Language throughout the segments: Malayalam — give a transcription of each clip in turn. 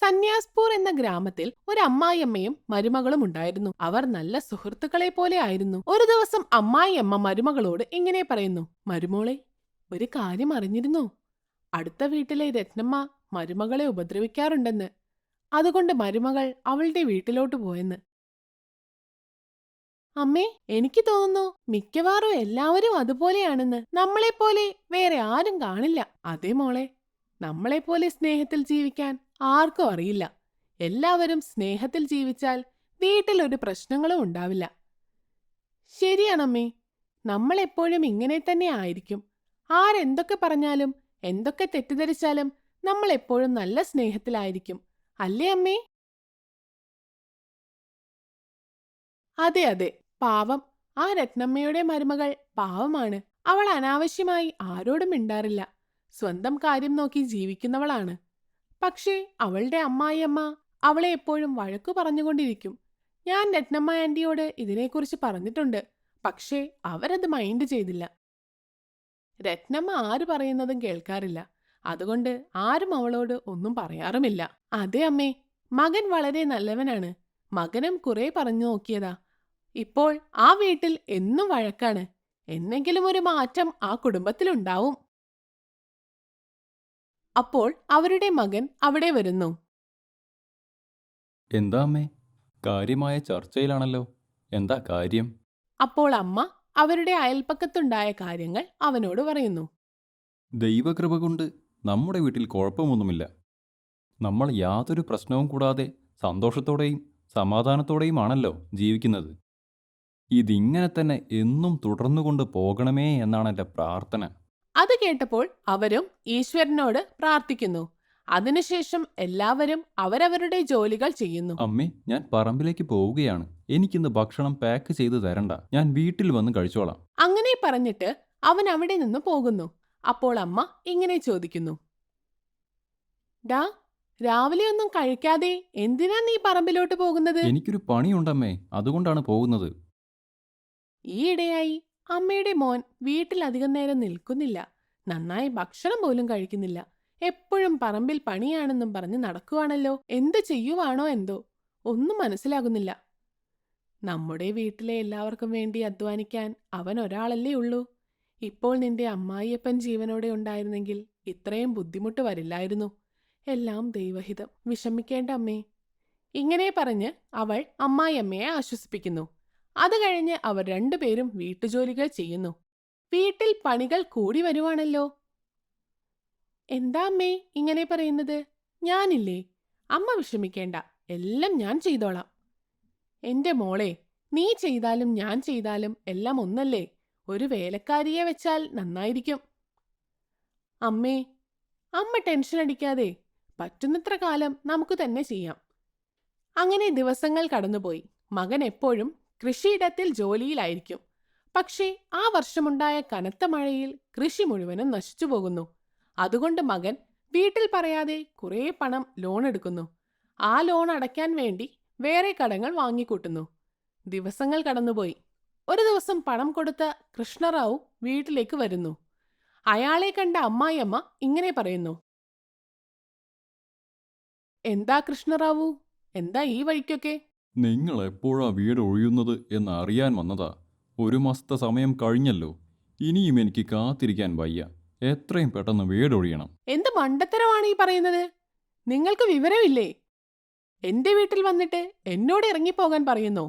സന്യാസ്പൂർ എന്ന ഗ്രാമത്തിൽ ഒരു അമ്മായിയമ്മയും മരുമകളും ഉണ്ടായിരുന്നു. അവർ നല്ല സുഹൃത്തുക്കളെ പോലെ ആയിരുന്നു. ഒരു ദിവസം അമ്മായിയമ്മ മരുമകളോട് ഇങ്ങനെ പറയുന്നു: മരുമോളെ, ഒരു കാര്യം അറിഞ്ഞിരുന്നോ? അടുത്ത വീട്ടിലെ രത്നമ്മ മരുമകളെ ഉപദ്രവിക്കാറുണ്ടെന്ന്. അതുകൊണ്ട് മരുമകൾ അവളുടെ വീട്ടിലോട്ട് പോയെന്ന്. അമ്മേ, എനിക്ക് തോന്നുന്നു മിക്കവാറും എല്ലാവരും അതുപോലെയാണെന്ന്. നമ്മളെപ്പോലെ വേറെ ആരും കാണില്ല. അതേ മോളെ, നമ്മളെപ്പോലെ സ്നേഹത്തിൽ ജീവിക്കാൻ ആർക്കും അറിയില്ല. എല്ലാവരും സ്നേഹത്തിൽ ജീവിച്ചാൽ വീട്ടിൽ ഒരു പ്രശ്നങ്ങളും ഉണ്ടാവില്ല. ശരിയാണമ്മേ, നമ്മളെപ്പോഴും ഇങ്ങനെ തന്നെ ആയിരിക്കും. ആരെന്തൊക്കെ പറഞ്ഞാലും എന്തൊക്കെ തെറ്റിദ്ധരിച്ചാലും നമ്മൾ എപ്പോഴും നല്ല സ്നേഹത്തിലായിരിക്കും. അല്ലേ അമ്മേ? അതെ അതെ, പാവം. ആ രത്നമ്മയുടെ മരുമകൾ പാവമാണ്. അവൾ അനാവശ്യമായി ആരോടും മിണ്ടാറില്ല. സ്വന്തം കാര്യം നോക്കി ജീവിക്കുന്നവളാണ്. പക്ഷേ അവളുടെ അമ്മായിയമ്മ അവളെ എപ്പോഴും വഴക്കു പറഞ്ഞുകൊണ്ടിരിക്കും. ഞാൻ രത്നമ്മ ആന്റിയോട് ഇതിനെക്കുറിച്ച് പറഞ്ഞിട്ടുണ്ട്. പക്ഷേ അവരത് മൈൻഡ് ചെയ്തില്ല. രത്നമ്മ ആര് പറയുന്നതും കേൾക്കാറില്ല. അതുകൊണ്ട് ആരും അവളോട് ഒന്നും പറയാറുമില്ല. അതെ അമ്മേ, മകൻ വളരെ നല്ലവനാണ്. മകനും കുറെ പറഞ്ഞു നോക്കിയതാ. ഇപ്പോൾ ആ വീട്ടിൽ എന്നും വഴക്കാണ്. എന്നെങ്കിലും ഒരു മാറ്റം ആ കുടുംബത്തിലുണ്ടാവും. അപ്പോൾ അവരുടെ മകൻ അവിടെ വരുന്നു. എന്താ അമ്മേ, കാര്യമായ ചർച്ചയിലാണല്ലോ. എന്താ കാര്യം? അപ്പോൾ അമ്മ അവരുടെ അയൽപ്പക്കത്തുണ്ടായ കാര്യങ്ങൾ അവനോട് പറയുന്നു. ദൈവകൃപ കൊണ്ട് നമ്മുടെ വീട്ടിൽ കുഴപ്പമൊന്നുമില്ല. നമ്മൾ യാതൊരു പ്രശ്നവും കൂടാതെ സന്തോഷത്തോടെയും സമാധാനത്തോടെയുമാണല്ലോ ജീവിക്കുന്നത്. ഇതിങ്ങനെ തന്നെ എന്നും തുടർന്നുകൊണ്ട് പോകണമേ എന്നാണ് എൻ്റെ പ്രാർത്ഥന. അത് കേട്ടപ്പോൾ അവരും ഈശ്വരനോട് പ്രാർത്ഥിക്കുന്നു. അതിനുശേഷം എല്ലാവരും അവരവരുടെ ജോലികൾ ചെയ്യുന്നു. അമ്മേ, ഞാൻ പറമ്പിലേക്ക് പോവുകയാണ്. എനിക്കിന്ന് ഭക്ഷണം പാക്ക് ചെയ്ത് തരണ്ട. ഞാൻ വീട്ടിൽ വന്ന് കഴിച്ചോളാം. അങ്ങനെ പറഞ്ഞിട്ട് അവൻ അവിടെ നിന്ന് പോകുന്നു. അപ്പോൾ അമ്മ ഇങ്ങനെ ചോദിക്കുന്നു: ഡാ, രാവിലെ ഒന്നും കഴിക്കാതെ എന്തിനാ നീ പറമ്പിലോട്ട് പോകുന്നത്? എനിക്കൊരു പണിയുണ്ടമ്മേ, അതുകൊണ്ടാണ് പോകുന്നത്. ഈയിടെയായി അമ്മയുടെ മോൻ വീട്ടിൽ അധികം നേരം നിൽക്കുന്നില്ല. നന്നായി ഭക്ഷണം പോലും കഴിക്കുന്നില്ല. എപ്പോഴും പറമ്പിൽ പണിയാണെന്നും പറഞ്ഞ് നടക്കുവാണല്ലോ. എന്ത് ചെയ്യുവാണോ എന്തോ, ഒന്നും മനസ്സിലാകുന്നില്ല. നമ്മുടെ വീട്ടിലെ എല്ലാവർക്കും വേണ്ടി അധ്വാനിക്കാൻ അവൻ ഒരാളല്ലേ ഉള്ളൂ. ഇപ്പോൾ നിന്റെ അമ്മായിയപ്പൻ ജീവനോടെ ഉണ്ടായിരുന്നെങ്കിൽ ഇത്രയും ബുദ്ധിമുട്ട് വരില്ലായിരുന്നു. എല്ലാം ദൈവഹിതം. വിഷമിക്കേണ്ട അമ്മേ. ഇങ്ങനെ പറഞ്ഞ് അവൾ അമ്മായിയമ്മയെ ആശ്വസിപ്പിക്കുന്നു. അത് കഴിഞ്ഞ് അവർ രണ്ടുപേരും വീട്ടുജോലികൾ ചെയ്യുന്നു. വീട്ടിൽ പണികൾ കൂടി വരുവാണല്ലോ. എന്താ അമ്മേ ഇങ്ങനെ പറയുന്നത്? ഞാനില്ലേ? അമ്മ വിഷമിക്കേണ്ട, എല്ലാം ഞാൻ ചെയ്തോളാം. എന്റെ മോളെ, നീ ചെയ്താലും ഞാൻ ചെയ്താലും എല്ലാം ഒന്നല്ലേ. ഒരു വേലക്കാരിയെ വെച്ചാൽ നന്നായിരിക്കും. അമ്മേ, അമ്മ ടെൻഷൻ അടിക്കാതെ. പറ്റുന്നത്ര കാലം നമുക്ക് തന്നെ ചെയ്യാം. അങ്ങനെ ദിവസങ്ങൾ കടന്നുപോയി. മകൻ എപ്പോഴും കൃഷിയിടത്തിൽ ജോലിയിലായിരിക്കും. പക്ഷേ ആ വർഷമുണ്ടായ കനത്ത മഴയിൽ കൃഷി മുഴുവനും നശിച്ചു പോകുന്നു. അതുകൊണ്ട് മകൻ വീട്ടിൽ പറയാതെ കുറേ പണം ലോൺ എടുക്കുന്നു. ആ ലോൺ അടയ്ക്കാൻ വേണ്ടി വേറെ കടങ്ങൾ വാങ്ങിക്കൂട്ടുന്നു. ദിവസങ്ങൾ കടന്നുപോയി. ഒരു ദിവസം പണം കൊടുത്ത കൃഷ്ണറാവു വീട്ടിലേക്ക് വരുന്നു. അയാളെ കണ്ട അമ്മായിയമ്മ ഇങ്ങനെ പറയുന്നു: എന്താ കൃഷ്ണറാവു, എന്താ ഈ വഴിക്കൊക്കെ? നിങ്ങൾ എപ്പോഴാ വീട് ഒഴിയുന്നത് എന്ന് അറിയാൻ വന്നതാ. ഒരു മാസത്തെ സമയം കഴിഞ്ഞല്ലോ. ഇനിയും എനിക്ക് കാത്തിരിക്കാൻ വയ്യ. എത്രയും പെട്ടെന്ന് വീടൊഴിയണം. എന്ത് മണ്ടത്തരമാണ് ഈ പറയുന്നത്? നിങ്ങൾക്ക് വിവരമില്ലേ? എന്റെ വീട്ടിൽ വന്നിട്ട് എന്നോട് ഇറങ്ങിപ്പോകാൻ പറയുന്നോ?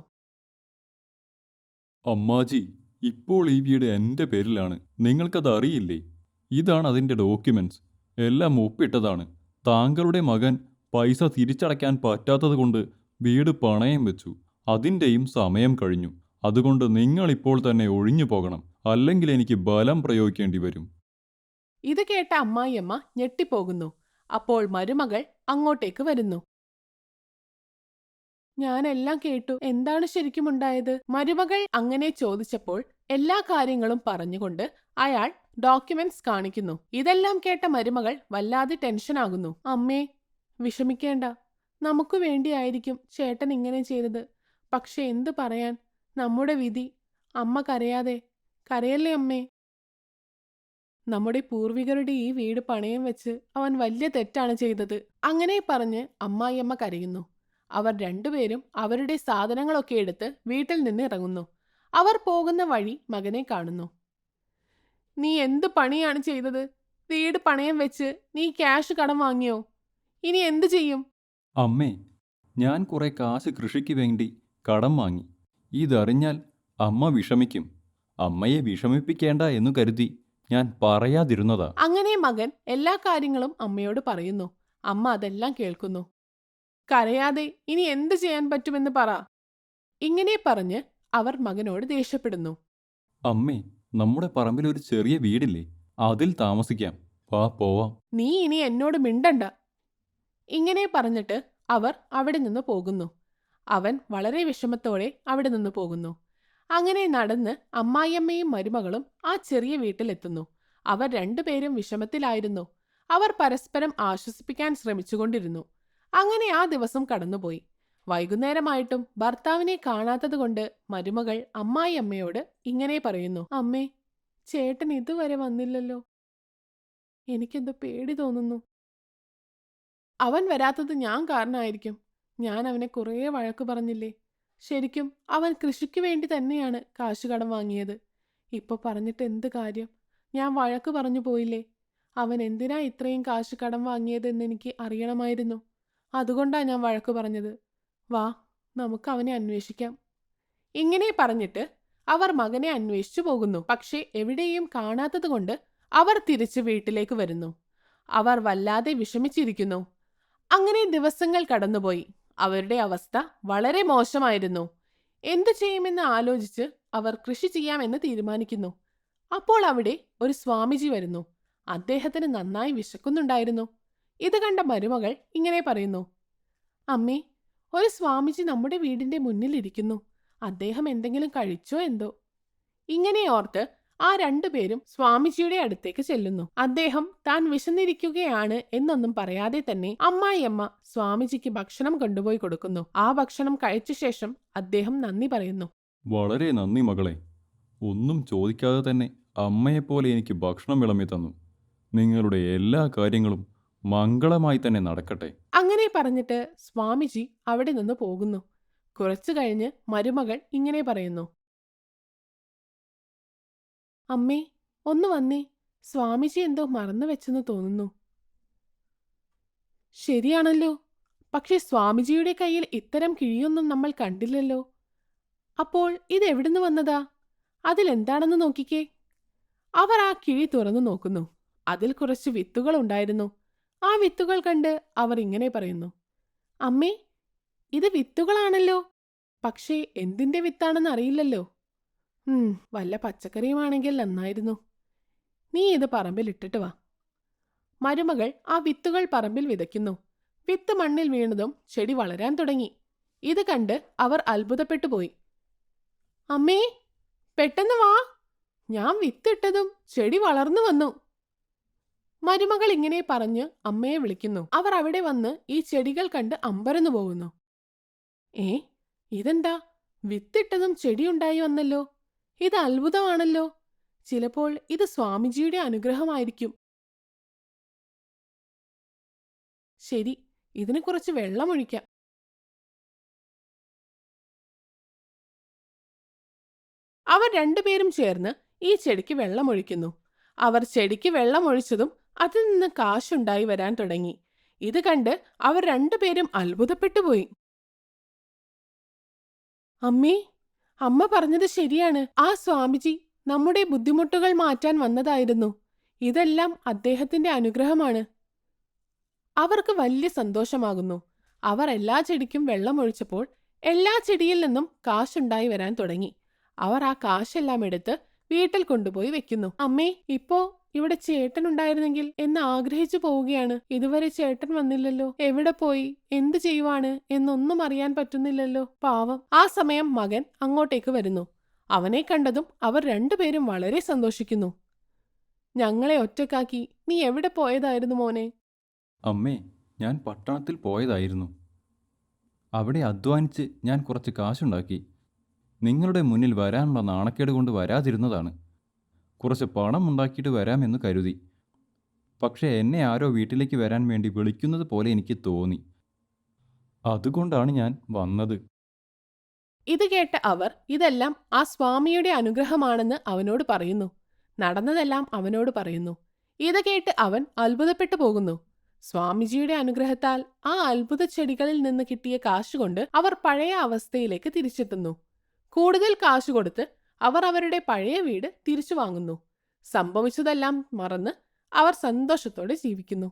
അമ്മാജി, ഇപ്പോൾ ഈ വീട് എൻ്റെ പേരിലാണ്. നിങ്ങൾക്കത് അറിയില്ലേ? ഇതാണ് അതിൻ്റെ ഡോക്യുമെന്റ്സ്. എല്ലാം ഒപ്പിട്ടതാണ്. താങ്കളുടെ മകൻ പൈസ തിരിച്ചടയ്ക്കാൻ പറ്റാത്തത് കൊണ്ട് വീട് പണയം വെച്ചു. അതിൻ്റെയും സമയം കഴിഞ്ഞു. അതുകൊണ്ട് നിങ്ങളിപ്പോൾ തന്നെ ഒഴിഞ്ഞു പോകണം. അല്ലെങ്കിൽ എനിക്ക് ബലം പ്രയോഗിക്കേണ്ടി വരും. ഇത് കേട്ട അമ്മായിയമ്മ ഞെട്ടിപ്പോകുന്നു. അപ്പോൾ മരുമകൾ അങ്ങോട്ടേക്ക് വരുന്നു. ഞാനെല്ലാം കേട്ടു. എന്താണ് ശരിക്കും ഉണ്ടായത്? മരുമകൾ അങ്ങനെ ചോദിച്ചപ്പോൾ എല്ലാ കാര്യങ്ങളും പറഞ്ഞുകൊണ്ട് അയാൾ ഡോക്യുമെന്റ്സ് കാണിക്കുന്നു. ഇതെല്ലാം കേട്ട മരുമകൾ വല്ലാതെ ടെൻഷനാകുന്നു. അമ്മേ, വിഷമിക്കേണ്ട. നമുക്ക് വേണ്ടിയായിരിക്കും ചേട്ടൻ ഇങ്ങനെ ചെയ്തത്. പക്ഷെ എന്തു പറയാൻ, നമ്മുടെ വിധി. അമ്മ കരയാതെ. കരയല്ലേ അമ്മേ? നമ്മുടെ പൂർവികരുടെ ഈ വീട് പണയം വെച്ച് അവൻ വലിയ തെറ്റാണ് ചെയ്തത്. അങ്ങനെ പറഞ്ഞ് അമ്മായിയമ്മ കരയുന്നു. അവർ രണ്ടുപേരും അവരുടെ സാധനങ്ങളൊക്കെ എടുത്ത് വീട്ടിൽ നിന്ന് ഇറങ്ങുന്നു. അവർ പോകുന്ന വഴി മകനെ കാണുന്നു. നീ എന്ത് പണിയാണ് ചെയ്തത്? വീട് പണയം വെച്ച് നീ ക്യാഷ് കടം വാങ്ങിയോ? ഇനി എന്തു ചെയ്യും? അമ്മേ, ഞാൻ കുറെ കാശ് കൃഷിക്ക് വേണ്ടി കടം വാങ്ങി. ഇതറിഞ്ഞാൽ അമ്മ വിഷമിക്കും. അമ്മയെ വിഷമിപ്പിക്കേണ്ട എന്നു കരുതി ഞാൻ പറയാതിരുന്നതാ. അങ്ങനെ മകൻ എല്ലാ കാര്യങ്ങളും അമ്മയോട് പറയുന്നു. അമ്മ അതെല്ലാം കേൾക്കുന്നു. കരയാതെ ഇനി എന്ത് ചെയ്യാൻ പറ്റുമെന്ന് പറ. ഇങ്ങനെ പറഞ്ഞ് അവർ മകനോട് ദേഷ്യപ്പെടുന്നു. അമ്മേ, നമ്മുടെ പറമ്പിൽ ഒരു ചെറിയ വീടില്ലേ, അതിൽ താമസിക്കാം. വാ പോവാം. നീ ഇനി എന്നോട് മിണ്ടണ്ട. ഇങ്ങനെ പറഞ്ഞിട്ട് അവർ അവിടെ നിന്ന് പോകുന്നു. അവൻ വളരെ വിഷമത്തോടെ അവിടെ നിന്ന് പോകുന്നു. അങ്ങനെ നടന്ന് അമ്മായിയമ്മയും മരുമകളും ആ ചെറിയ വീട്ടിലെത്തുന്നു. അവർ രണ്ടുപേരും വിഷമത്തിലായിരുന്നു. അവർ പരസ്പരം ആശ്വസിപ്പിക്കാൻ ശ്രമിച്ചുകൊണ്ടിരുന്നു. അങ്ങനെ ആ ദിവസം കടന്നുപോയി. വൈകുന്നേരമായിട്ടും ഭർത്താവിനെ കാണാത്തതുകൊണ്ട് മരുമകൾ അമ്മായിയമ്മയോട് ഇങ്ങനെ പറയുന്നു. അമ്മേ, ചേട്ടൻ ഇതുവരെ വന്നില്ലല്ലോ. എനിക്കെന്തോ പേടി തോന്നുന്നു. അവൻ വരാത്തത് ഞാൻ കാരണമായിരിക്കും. ഞാൻ അവനെ കുറേ വഴക്ക് പറഞ്ഞില്ലേ. ശരിക്കും അവൻ കൃഷിക്ക് വേണ്ടി തന്നെയാണ് കാശ് കടം വാങ്ങിയത്. ഇപ്പൊ പറഞ്ഞിട്ട് എന്ത് കാര്യം? ഞാൻ വഴക്ക് പറഞ്ഞു പോയില്ലേ. അവൻ എന്തിനാ ഇത്രയും കാശ് കടം വാങ്ങിയതെന്ന് എനിക്ക് അറിയണമായിരുന്നു. അതുകൊണ്ടാ ഞാൻ വഴക്ക് പറഞ്ഞത്. വാ, നമുക്ക് അവനെ അന്വേഷിക്കാം. ഇങ്ങനെ പറഞ്ഞിട്ട് അവർ മകനെ അന്വേഷിച്ചു പോകുന്നു. പക്ഷേ എവിടെയും കാണാത്തത് കൊണ്ട് അവർ തിരിച്ച് വീട്ടിലേക്ക് വരുന്നു. അവർ വല്ലാതെ വിഷമിച്ചിരിക്കുന്നു. അങ്ങനെ ദിവസങ്ങൾ കടന്നുപോയി. അവരുടെ അവസ്ഥ വളരെ മോശമായിരുന്നു. എന്തു ചെയ്യുമെന്ന് ആലോചിച്ച് അവർ കൃഷി ചെയ്യാമെന്ന് തീരുമാനിക്കുന്നു. അപ്പോൾ അവിടെ ഒരു സ്വാമിജി വരുന്നു. അദ്ദേഹത്തിന് നന്നായി വിശക്കുന്നുണ്ടായിരുന്നു. ഇത് കണ്ട മരുമകൾ ഇങ്ങനെ പറയുന്നു. അമ്മേ, ഒരു സ്വാമിജി നമ്മുടെ വീടിന്റെ മുന്നിലിരിക്കുന്നു. അദ്ദേഹം എന്തെങ്കിലും കഴിച്ചോ എന്തോ? ഇങ്ങനെ ഓർത്ത് ആ രണ്ടുപേരും സ്വാമിജിയുടെ അടുത്തേക്ക് ചെല്ലുന്നു. അദ്ദേഹം താൻ വിശന്നിരിക്കുകയാണ് എന്നൊന്നും പറയാതെ തന്നെ അമ്മായിയമ്മ സ്വാമിജിക്ക് ഭക്ഷണം കൊണ്ടുപോയി കൊടുക്കുന്നു. ആ ഭക്ഷണം കഴിച്ച ശേഷം അദ്ദേഹം നന്ദി പറയുന്നു. വളരെ നന്ദി മകളെ. ഒന്നും ചോദിക്കാതെ തന്നെ അമ്മയെപ്പോലെ എനിക്ക് ഭക്ഷണം വിളമ്പി തന്നു. നിങ്ങളുടെ എല്ലാ കാര്യങ്ങളും മംഗളമായി തന്നെ നടക്കട്ടെ. അങ്ങനെ പറഞ്ഞിട്ട് സ്വാമിജി അവിടെ നിന്ന് പോകുന്നു. കുറച്ചു കഴിഞ്ഞ് മരുമകൾ ഇങ്ങനെ പറയുന്നു. അമ്മേ, ഒന്ന് വന്നേ. സ്വാമിജി എന്തോ മറന്നു വെച്ചെന്ന് തോന്നുന്നു. ശരിയാണല്ലോ. പക്ഷെ സ്വാമിജിയുടെ കയ്യിൽ ഇത്തരം കിഴിയൊന്നും നമ്മൾ കണ്ടില്ലല്ലോ. അപ്പോൾ ഇതെവിടുന്ന് വന്നതാ? അതിലെന്താണെന്ന് നോക്കിക്കേ. അവർ ആ കിഴി തുറന്നു നോക്കുന്നു. അതിൽ കുറച്ച് വിത്തുകൾ ഉണ്ടായിരുന്നു. ആ വിത്തുകൾ കണ്ട് അവർ ഇങ്ങനെ പറയുന്നു. അമ്മേ, ഇത് വിത്തുകളാണല്ലോ. പക്ഷേ എന്തിന്റെ വിത്താണെന്ന് അറിയില്ലല്ലോ. വല്ല പച്ചക്കറിയുമാണെങ്കിൽ നന്നായിരുന്നു. നീ ഇത് പറമ്പിൽ ഇട്ടിട്ട് വാ. മരുമകൾ ആ വിത്തുകൾ പറമ്പിൽ വിതയ്ക്കുന്നു. വിത്ത് മണ്ണിൽ വീണതും ചെടി വളരാൻ തുടങ്ങി. ഇത് കണ്ട് അവർ അത്ഭുതപ്പെട്ടു പോയി. അമ്മേ, പെട്ടെന്ന് വാ. ഞാൻ വിത്തിട്ടതും ചെടി വളർന്നു വന്നു. മരുമകൾ ഇങ്ങനെ പറഞ്ഞ് അമ്മയെ വിളിക്കുന്നു. അവർ അവിടെ വന്ന് ഈ ചെടികൾ കണ്ട് അമ്പരന്നു പോകുന്നു. ഇതെന്താ? വിത്തിട്ടതും ചെടിയുണ്ടായി വന്നല്ലോ. ഇത് അത്ഭുതമാണല്ലോ. ചിലപ്പോൾ ഇത് സ്വാമിജിയുടെ അനുഗ്രഹമായിരിക്കും. ശരി, ഇതിന് കുറച്ച് വെള്ളമൊഴിക്കാം. അവർ രണ്ടുപേരും ചേർന്ന് ഈ ചെടിക്ക് വെള്ളമൊഴിക്കുന്നു. അവർ ചെടിക്ക് വെള്ളമൊഴിച്ചതും അതിൽ നിന്ന് കാശുണ്ടായി വരാൻ തുടങ്ങി. ഇത് കണ്ട് അവർ രണ്ടുപേരും അത്ഭുതപ്പെട്ടുപോയി. അമ്മേ, അമ്മ പറഞ്ഞത് ശരിയാണ്. ആ സ്വാമിജി നമ്മുടെ ബുദ്ധിമുട്ടുകൾ മാറ്റാൻ വന്നതായിരുന്നു. ഇതെല്ലാം അദ്ദേഹത്തിന്റെ അനുഗ്രഹമാണ്. അവർക്ക് വലിയ സന്തോഷമാകുന്നു. അവർ എല്ലാ ചെടിക്കും വെള്ളമൊഴിച്ചപ്പോൾ എല്ലാ ചെടിയിൽ നിന്നും കാശുണ്ടായി വരാൻ തുടങ്ങി. അവർ ആ കാശെല്ലാം എടുത്ത് വീട്ടിൽ കൊണ്ടുപോയി വെക്കുന്നു. അമ്മേ, ഇപ്പോ ഇവിടെ ചേട്ടൻ ഉണ്ടായിരുന്നെങ്കിൽ എന്ന് ആഗ്രഹിച്ചു പോവുകയാണ്. ഇതുവരെ ചേട്ടൻ വന്നില്ലല്ലോ. എവിടെ പോയി, എന്തു ചെയ്യുവാണ് എന്നൊന്നും അറിയാൻ പറ്റുന്നില്ലല്ലോ. പാവം. ആ സമയം മകൻ അങ്ങോട്ടേക്ക് വരുന്നു. അവനെ കണ്ടതും അവർ രണ്ടുപേരും വളരെ സന്തോഷിക്കുന്നു. ഞങ്ങളെ ഒറ്റക്കാക്കി നീ എവിടെ പോയതായിരുന്നു മോനെ? അമ്മേ, ഞാൻ പട്ടണത്തിൽ പോയതായിരുന്നു. അവിടെ അധ്വാനിച്ച് ഞാൻ കുറച്ച് കാശുണ്ടാക്കി. നിങ്ങളുടെ മുന്നിൽ വരാനുള്ള നാണക്കേട് കൊണ്ട് വരാതിരുന്നതാണ്. കുറച്ച് പണം ഉണ്ടാക്കിയിട്ട് വരാമെന്ന് കരുതി. പക്ഷേ എന്നെ ആരോ വീട്ടിലേക്ക് വരാൻ വേണ്ടി വിളിക്കുന്നത് പോലെ എനിക്ക് തോന്നി. അതുകൊണ്ടാണ് ഞാൻ വന്നത്. ഇത് കേട്ട അവർ ഇതെല്ലാം ആ സ്വാമിയുടെ അനുഗ്രഹമാണെന്ന് അവനോട് പറയുന്നു. നടന്നതെല്ലാം അവനോട് പറയുന്നു. ഇത് കേട്ട് അവൻ അത്ഭുതപ്പെട്ടു പോകുന്നു. സ്വാമിജിയുടെ അനുഗ്രഹത്താൽ ആ അത്ഭുത ചെടികളിൽ നിന്ന് കിട്ടിയ കാശുകൊണ്ട് അവർ പഴയ അവസ്ഥയിലേക്ക് തിരിച്ചെത്തുന്നു. കൂടുതൽ കാശ് കൊടുത്ത് അവർ അവരുടെ പഴയ വീട് തിരിച്ചു വാങ്ങുന്നു. സംഭവിച്ചതെല്ലാം മറന്ന് അവർ സന്തോഷത്തോടെ ജീവിക്കുന്നു.